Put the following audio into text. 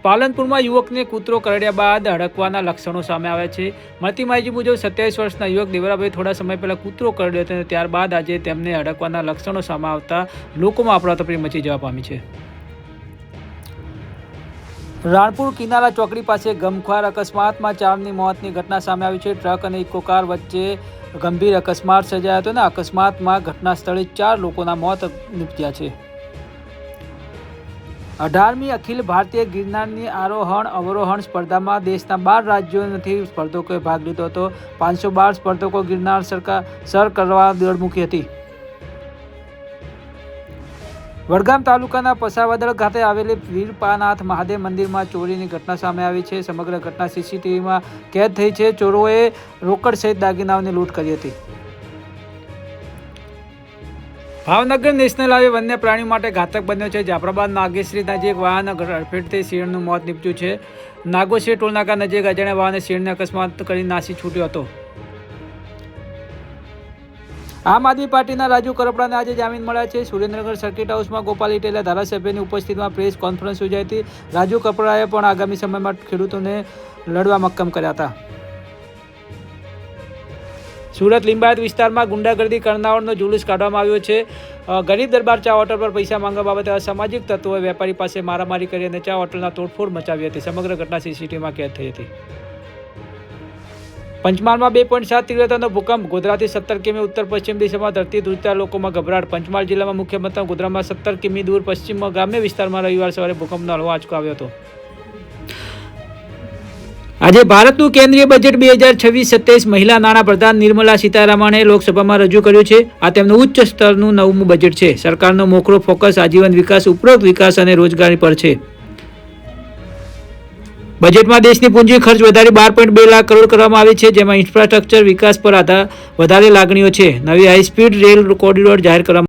પાલનપુરમાં યુવકને કૂતરો કરડ્યા બાદ હડકવાના લક્ષણો સામે આવ્યા છે। મળતી માહિતી મુજબ 27 વર્ષના યુવક દેવરાભાઈ થોડા સમય પહેલા કૂતરો કરડ્યો હતો અને ત્યારબાદ આજે તેમને હડકવાના લક્ષણો સામે આવતા લોકોમાં અફરાતફરી મચી જવા પામી છે। રાણપુર કિનારા ચોકડી પાસે ગમખ્વાર અકસ્માતમાં 4ની મોતની ઘટના સામે આવી છે। ટ્રક અને ઇકો કાર વચ્ચે ગંભીર અકસ્માત સર્જાયો હતો અને અકસ્માતમાં ઘટના સ્થળે 4 લોકોના મોત નીપજ્યા છે। 18મી અખિલ ભારતીય ગિરનારની આરોહણ અવરોહણ સ્પર્ધામાં દેશના 12 રાજ્યોમાંથી સ્પર્ધકોએ ભાગ લીધો હતો। 512 સ્પર્ધકો ગિરનાર સર કરવા દોડ મૂકી હતી। વડગામ તાલુકાના પસાવદર ખાતે આવેલી વીરપાનાથ મહાદેવ મંદિરમાં ચોરીની ઘટના સામે આવી છે। સમગ્ર ઘટના સીસીટીવીમાં કેદ થઈ છે। ચોરોએ રોકડ સહિત દાગીનાઓની લૂંટ કરી હતી। ભાવનગર નેશનલ હાઈવે વન્ય પ્રાણીઓ માટે ઘાતક બન્યો છે। જાફરાબાદ નાગેશ્રી નજીક વાહન અડફેટથી શિયાળનું મોત નીપજ્યું છે। નાગોશ્રી ટોલનાકા નજીક અજાણ્યા વાહને શિયાળને અકસ્માત કરી નાસી છૂટ્યો હતો। આમ આદમી પાર્ટીના રાજુ કરપડાને આજે જામીન મળ્યા છે। સુરેન્દ્રનગર સર્કિટ હાઉસમાં ગોપાલ ઇટેલિયા ધારાસભ્યની ઉપસ્થિતિમાં પ્રેસ કોન્ફરન્સ યોજાઈ હતી। રાજુ કરપડાએ પણ આગામી સમયમાં ખેડૂતોને લડવા મક્કમ કર્યા હતા। સુરત લિંબાયત વિસ્તારમાં ગુંડાગર્દી કરનારનો જુલુસ કાઢવામાં આવ્યો છે। ગરીબ દરબાર ચા હોટલ પર પૈસા માંગવા બાબતે અસામાજિક તત્વોએ વેપારી પાસે મારામારી કરી અને ચા હોટલના તોડફોડ મચાવી હતી। સમગ્ર ઘટના સીસીટીવીમાં કેદ થઈ હતી। પંચમહાલમાં 2.7 તીવ્રતાનો ભૂકંપ, ગોધરાથી 17 કિમી ઉત્તર પશ્ચિમ દિશામાં ધરતી ધ્રુજતા લોકોમાં ગભરાટ। પંચમહાલ જિલ્લામાં મુખ્ય મથક ગોધરામાં 17 કિમી દૂર પશ્ચિમ ગ્રામ્ય વિસ્તારમાં રવિવાર સવારે ભૂકંપનો હળવો આંચકો આવ્યો હતો। આજે ભારતનું કેન્દ્રીય બજેટ 2026-27 મહિલા નાણાં પ્રધાન નિર્મલા સીતારામણે લોકસભામાં રજૂ કર્યું છે। આ તેમનું ઉચ્ચ સ્તરનું 9મું બજેટ છે। સરકારનો મોખરો ફોકસ આજીવન વિકાસ, ઉપરોક્ત વિકાસ અને રોજગારી પર છે। બજેટમાં દેશની પૂંજી ખર્ચ વધારી 12.2 લાખ કરોડ કરવામાં આવી છે, જેમાં ઇન્ફ્રાસ્ટ્રક્ચર વિકાસ પર વધારે લાગણીઓ છે। નવી હાઈસ્પીડ રેલ કોરિડોર જાહેર કરવામાં